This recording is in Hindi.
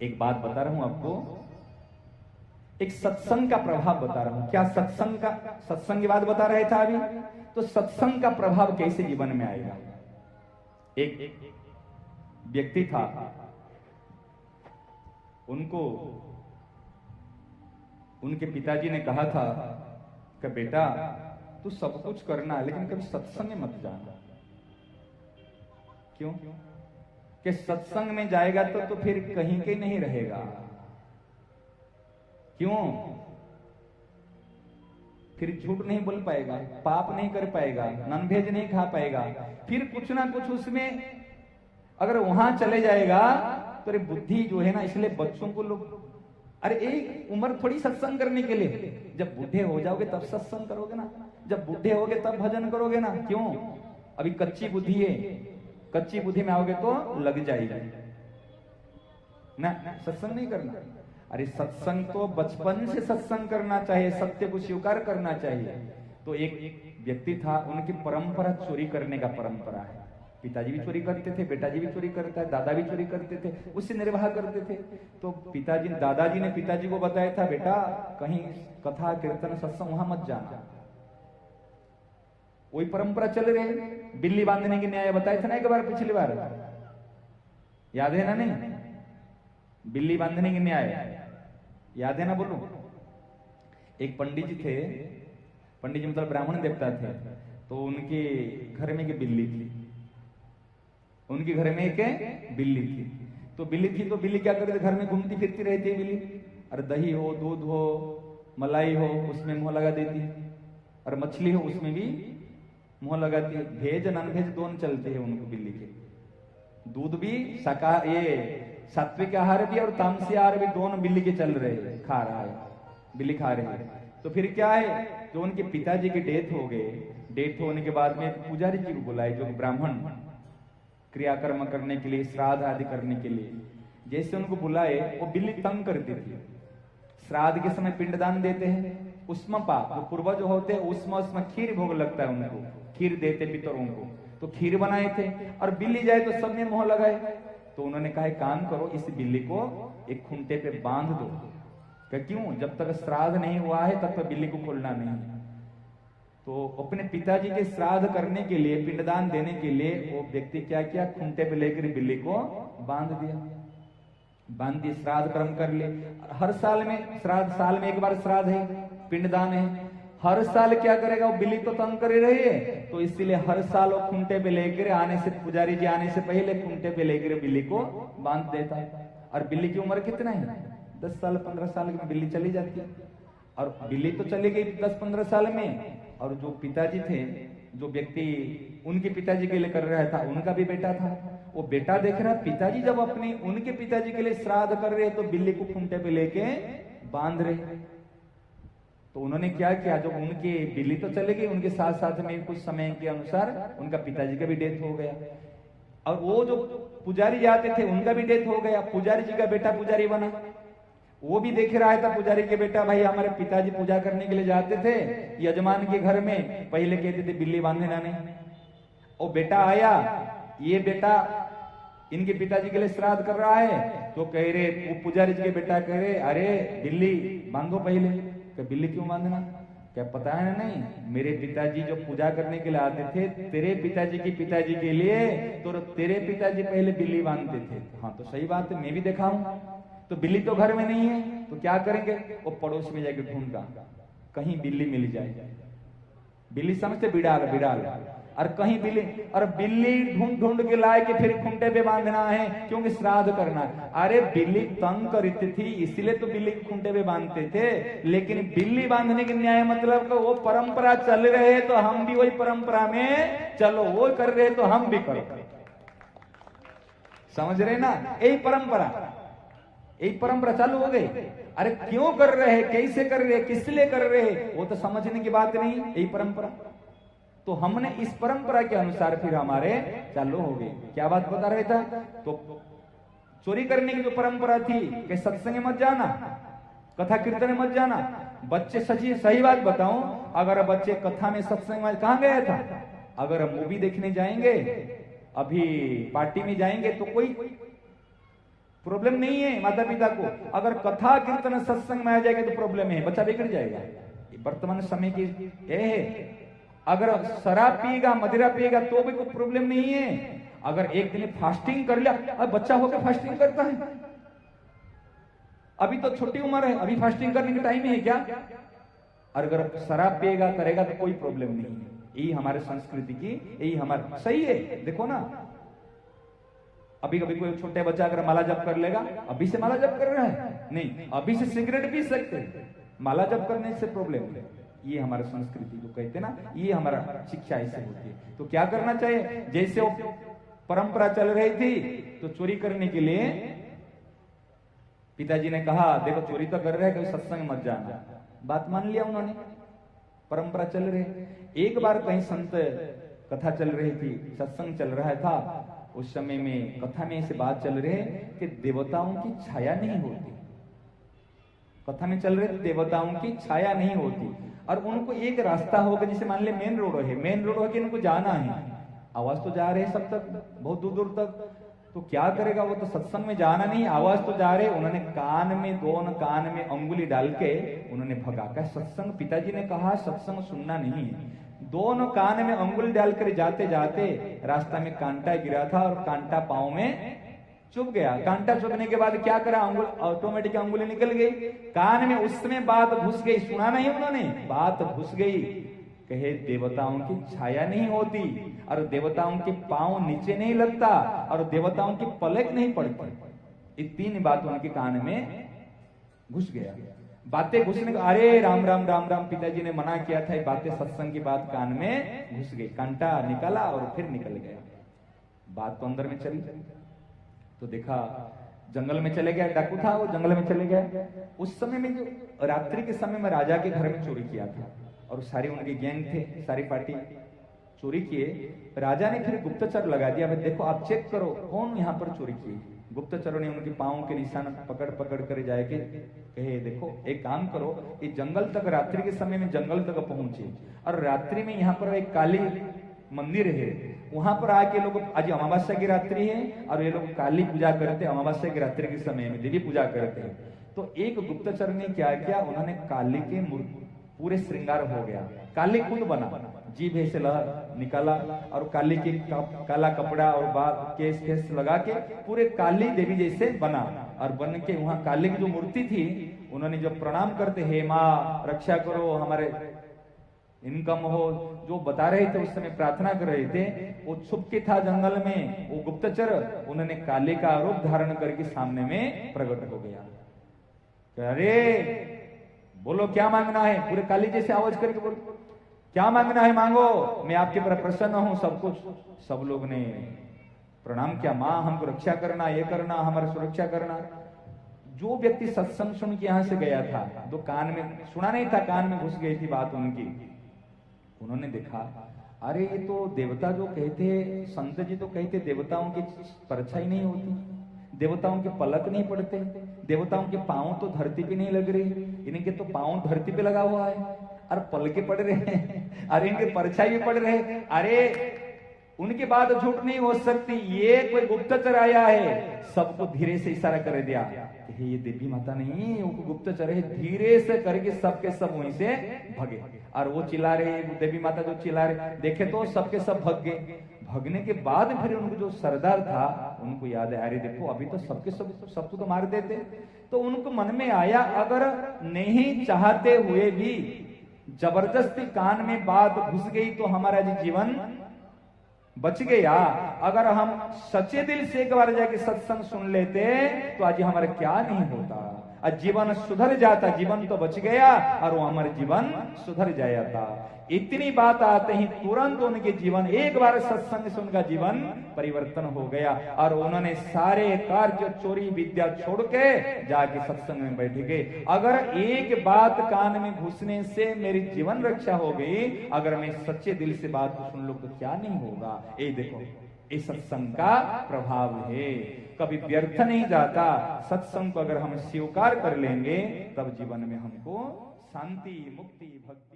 एक बात बता रहा हूं आपको, एक सत्संग का प्रभाव बता रहा हूं। क्या सत्संग की बात बता रहे था अभी, तो सत्संग का प्रभाव कैसे जीवन में आएगा। एक व्यक्ति था, उनको उनके पिताजी ने कहा था कि बेटा तू सब कुछ करना है लेकिन कभी सत्संग में मत जाना। क्यों? कि सत्संग में जाएगा तो फिर कहीं के नहीं रहेगा। क्यों? फिर झूठ नहीं बोल पाएगा, पाप नहीं कर पाएगा, नॉनवेज नहीं खा पाएगा, फिर कुछ ना कुछ उसमें अगर वहां चले जाएगा तो अरे बुद्धि जो है ना, इसलिए बच्चों को लोग, अरे एक उम्र थोड़ी सत्संग करने के लिए, जब बूढ़े हो जाओगे तब सत्संग करोगे ना, जब बूढ़े होगे तब भजन करोगे ना। क्यों? अभी कच्ची बुद्धि है, कच्ची बुद्धि में आओगे तो लग जाएगी ना, सत्संग नहीं करना। अरे सत्संग तो बचपन से सत्संग करना चाहिए, सत्य को स्वीकार करना चाहिए। तो एक व्यक्ति था, उनकी परंपरा चोरी करने का परंपरा है। पिताजी भी चोरी करते थे, बेटाजी भी चोरी करता है, दादा भी चोरी करते थे, उससे निर्वाह करते थे। तो दादाजी ने पिताजी को बताया था, बेटा कहीं कथा कीर्तन सत्संग वहां मत जाना। वही परंपरा चल रही है। बिल्ली बांधने की न्याय बताया था ना एक बार, पिछली बार याद है ना? नहीं, बिल्ली बांधने की न्याय याद है ना? बोलो। एक पंडित जी थे, पंडित जी मतलब ब्राह्मण देवता थे, तो उनके घर में एक बिल्ली थी, उनके घर में एक बिल्ली थी। तो बिल्ली क्या करती, घर में घूमती फिरती रहती है बिल्ली। और दही हो, दूध हो, मलाई हो, उसमें मुंह लगा देती है, और मछली हो उसमें भी मुंह लगाती है। भेज नॉन भेज दोनों चलते हैं उनको बिल्ली के। दूध भी ये सात्विक आहार भी और तामसी आहार भी दोनों बिल्ली के चल रहे हैं, खा रहा है, बिल्ली खा रही है। तो फिर क्या है, जो उनके पिताजी की डेथ हो गए, डेथ होने के बाद में पुजारी जी को बुलाए, जो ब्राह्मण क्रियाकर्म करने के लिए, श्राद्ध आदि करने के लिए। जैसे उनको बुलाए, वो बिल्ली तंग करती थी। श्राद्ध के समय पिंडदान देते हैं, उष्म पाप जो पूर्वज होते हैं, उष्म खीर भोग लगता है उनको, खीर देते पितरों को। तो खीर बनाए थे, और बिल्ली जाए तो सब ने मुंह लगाए। तो उन्होंने कहा काम करो, इस बिल्ली को एक खूंटे पे बांध दो। क्यों? जब तक श्राद्ध नहीं हुआ है तब तक बिल्ली को खोलना नहीं। तो अपने पिताजी के श्राद्ध करने के लिए, पिंडदान देने के लिए वो व्यक्ति क्या किया, खूंटे पे लेकर बिल्ली को बांध दिया। बांध दिए, श्राद्ध कर्म कर ले। हर साल में श्राद्ध, साल में एक बार श्राद्ध है, पिंडदान है। हर साल क्या करेगा, वो बिल्ली तो तंग कर रही है, तो इसीलिए हर साल वो खूंटे पे लेकर आने से, पुजारी जी आने से पहले खूंटे पे लेकर बिल्ली को बांध देता है। और बिल्ली की उम्र कितना है, 10 साल 15 साल में बिल्ली चली जाती है। और बिल्ली तो चली गई 10-15 साल में, और जो पिताजी थे, जो व्यक्ति उनके पिताजी के लिए कर रहा था, उनका भी बेटा था। वो बेटा देख रहा, पिताजी जब अपने उनके पिताजी के लिए श्राद्ध कर रहे, तो बिल्ली को खूंटे पे लेके बांध रहे। तो उन्होंने क्या किया, जो उनकी बिल्ली तो चले गई, उनके साथ साथ में कुछ समय के अनुसार उनका पिताजी का भी डेथ हो गया। और वो जो पुजारी जाते थे, उनका भी डेथ हो गया। पुजारी जी का बेटा पुजारी बना। वो भी देख रहा था, पुजारी के बेटा, भाई हमारे पिताजी पूजा करने के लिए जाते थे यजमान के घर में, पहले कहते थे बिल्ली बांधना नहीं। वो बेटा आया, ये बेटा इनके पिताजी के लिए श्राद्ध कर रहा है, तो कह रहे, वो पुजारी जी के बेटा कह रहे, अरे बिल्ली बांधो पहले। कि बिल्ली क्यों बांधना, क्या पता है ना? नहीं, मेरे पिताजी जो पूजा करने के लिए आते थे, तेरे पिताजी की पिताजी के लिए, तो तेरे पिताजी पहले बिल्ली बांधते थे। हाँ तो सही बात है, मैं भी देखा हूं। तो बिल्ली तो घर में नहीं है, तो क्या करेंगे, वो पड़ोस में जाके ढूंढा, कहीं बिल्ली मिल जाए। बिल्ली समझते बिड़ाल, और कहीं बिल्ली, और बिल्ली ढूंढ ढूंढ के लाए कि फिर खूंटे पे बांधना है, क्योंकि श्राद्ध करना है। अरे बिल्ली तंग करती थी, इसलिए तो बिल्ली खूंटे पे बांधते थे। लेकिन बिल्ली बांधने के न्याय मतलब का वो परंपरा चल रहे, तो हम भी वही परंपरा में चलो, वो कर रहे तो हम भी करो। समझ रहे ना? यही परंपरा चालू हो गई। अरे क्यों कर रहे, कैसे कर रहे, किस लिए कर रहे, वो तो समझने की बात नहीं, यही परंपरा। तो हमने इस परंपरा के अनुसार फिर हमारे चालू हो गए। क्या बात बता रहे था? तो चोरी करने की जो परंपरा थी कि सत्संग मत जाना, कथा कीर्तन मत जाना। बच्चे सही बात बताऊं, अगर बच्चे कथा में सत्संग में कहां गया था, अगर मूवी देखने जाएंगे, अभी पार्टी में जाएंगे, तो कोई प्रॉब्लम नहीं है माता पिता को। अगर कथा कीर्तन सत्संग में आ जाएगा तो प्रॉब्लम है, बच्चा बिगड़ जाएगा। वर्तमान समय की यह है, अगर शराब पिएगा मदिरा पिएगा तो भी कोई प्रॉब्लम नहीं है। अगर एक दिन फास्टिंग कर लिया, अब बच्चा होकर फास्टिंग करता है, अभी तो छोटी उम्र है, अभी फास्टिंग करने का टाइम है क्या? और अगर शराब पिएगा करेगा तो कोई प्रॉब्लम नहीं है। यही हमारे संस्कृति की, यही हमारा सही है। देखो ना, अभी कभी कोई छोटे बच्चा अगर माला जप कर लेगा, अभी से माला जप कर रहा है नहीं, अभी से सिगरेट पी सकते हैं, माला जप करने से प्रॉब्लम है। ये हमारे संस्कृति को कहते ना, ये हमारा शिक्षा ऐसे होती है। तो क्या करना चाहिए? जैसे वो परंपरा चल रही थी तो चोरी करने के लिए पिताजी ने कहा देखो चोरी तो कर रहे हैं, कभी सत्संग मत जाना। बात मान लिया उन्होंने, परंपरा चल रही। एक बार कहीं संत कथा चल रही थी, सत्संग चल रहा था, उस समय में कथा में ऐसे बात चल रही है कि देवताओं की छाया नहीं होती। कथा में चल रहे देवताओं की छाया नहीं होती, और उनको एक रास्ता होगा, जैसे मान ले मेन रोड है, मेन रोड होकर इनको जाना है, आवाज तो जा रहे सब तक, बहुत दूर दूर तक, तो क्या करेगा वो? तो सत्संग में जाना नहीं, आवाज तो जा रहे। उन्होंने कान में, दोनों कान में अंगुली डाल के उन्होंने भगा का सत्संग, पिताजी ने कहा सत्संग सुनना नहीं है। दोनों कान में अंगुली डालकर जाते जाते रास्ता में कांटा गिरा था और कांटा पांव में चुभ गया। कांटा चुभने के बाद क्या करा? अंगुल ऑटोमेटिक अंगुली निकल गई कान में, उसमें बात घुस गई। सुना नहीं उन्होंने, बात घुस गई। कहे देवताओं की छाया नहीं होती, और देवताओं के पांव नीचे नहीं लगता, और देवताओं की पलक नहीं पड़ती। ये तीन बात उनके कान में घुस गया। बातें घुसने का, अरे राम राम राम राम, पिताजी ने मना किया था, ये बातें सत्संग की बात कान में घुस गई। कांटा निकाला और फिर निकल गया। बात तो अंदर में चली। तो देखा जंगल में चले गया, डाकू था वो, जंगल में चले गया। उस समय में जो रात्रि के समय में राजा के घर में चोरी किया था, और सारी उनकी गैंग थे, सारी पार्टी चोरी किए। राजा ने फिर गुप्तचर लगा दिया, भाई देखो आप चेक करो कौन यहाँ पर चोरी किए। गुप्तचरों ने उनके पांव के निशान पकड़ पकड़ कर जाके कहे देखो एक काम करो, ये जंगल तक, रात्रि के समय में जंगल तक पहुंचे, और रात्रि में यहाँ पर एक काली मंदिर है, वहां पर आके लोग, आज अमावस्या की रात्रि है और ये लोग काली पूजा करते, अमावस्या की रात्रि के समय में देवी पूजा करते हैं। तो एक गुप्तचर ने क्या किया, उन्होंने काली के पूरे श्रृंगार हो गया, काली खुद बना, जीभ से लहर निकाला, और काली के काला कपड़ा और बाल केस फेस लगा के पूरे काली देवी जैसे बना, और बन के वहां काली की जो मूर्ति थी, उन्होंने जब प्रणाम करते, हे माँ रक्षा करो, हमारे इनकम हो, जो बता रहे थे उस समय प्रार्थना कर रहे थे, वो छुप के था जंगल में। वो गुप्तचर उन्होंने काली का रूप धारण करके सामने में प्रकट हो गया। अरे बोलो क्या मांगना है? पूरे काली जैसे आवाज करके बोलो क्या मांगना है, मांगो, मैं आपके पर प्रसन्न हूं, सब कुछ। सब लोग ने प्रणाम किया, माँ हमको रक्षा करना, ये करना, हमारी सुरक्षा करना। जो व्यक्ति सत्संग सुन के यहां से गया था, तो कान में सुना नहीं था, कान में घुस गई थी बात उनकी। उन्होंने देखा, अरे ये तो देवता जो कहते, संत जी तो कहते देवताओं की परछाई नहीं होती, देवताओं के पलक नहीं पड़ते, देवताओं के पांव तो धरती पे नहीं लग रहे, इनके तो पांव धरती पे लगा हुआ है और पलके पड़ रहे हैं, अरे इनके परछाई भी पड़ रहे हैं। अरे उनकी बात झूठ नहीं हो सकती। ये कोई गुप्तचर आया है, सबको धीरे से इशारा कर दिया, ये देवी माता नहीं, वो गुप्तचर है, धीरे से करके सबके सब वहीं से भगे। और वो चिल्ला रहे, देवी माता जो चिल्ला रहे, देखे तो सबके सब भग गए। भगने के बाद फिर उनको जो सरदार था, उनको याद है, अरे देखो अभी तो सबके सबको तो मार देते। तो उनको मन में आया, अगर नहीं चाहते हुए भी जबरदस्ती कान में बात घुस गई तो हमारा जीवन बच गया। अगर हम सच्चे दिल से एक बार जाके सत्संग सुन लेते तो आज हमारा क्या नहीं होता, आज जीवन सुधर जाता, जीवन तो बच गया और वो हमारे जीवन सुधर जाता। इतनी बात आते ही तुरंत उनके जीवन, एक बार सत्संग से उनका जीवन परिवर्तन हो गया, और उन्होंने सारे कार्य चोरी विद्या छोड़ के जाके सत्संग में बैठ गए। अगर एक बात कान में घुसने से मेरी जीवन रक्षा हो गई, अगर मैं सच्चे दिल से बात को सुन लूं तो क्या नहीं होगा। ये देखो, ये सत्संग का प्रभाव है, कभी व्यर्थ नहीं जाता। सत्संग को अगर हम स्वीकार कर लेंगे तब जीवन में हमको शांति, मुक्ति, भक्ति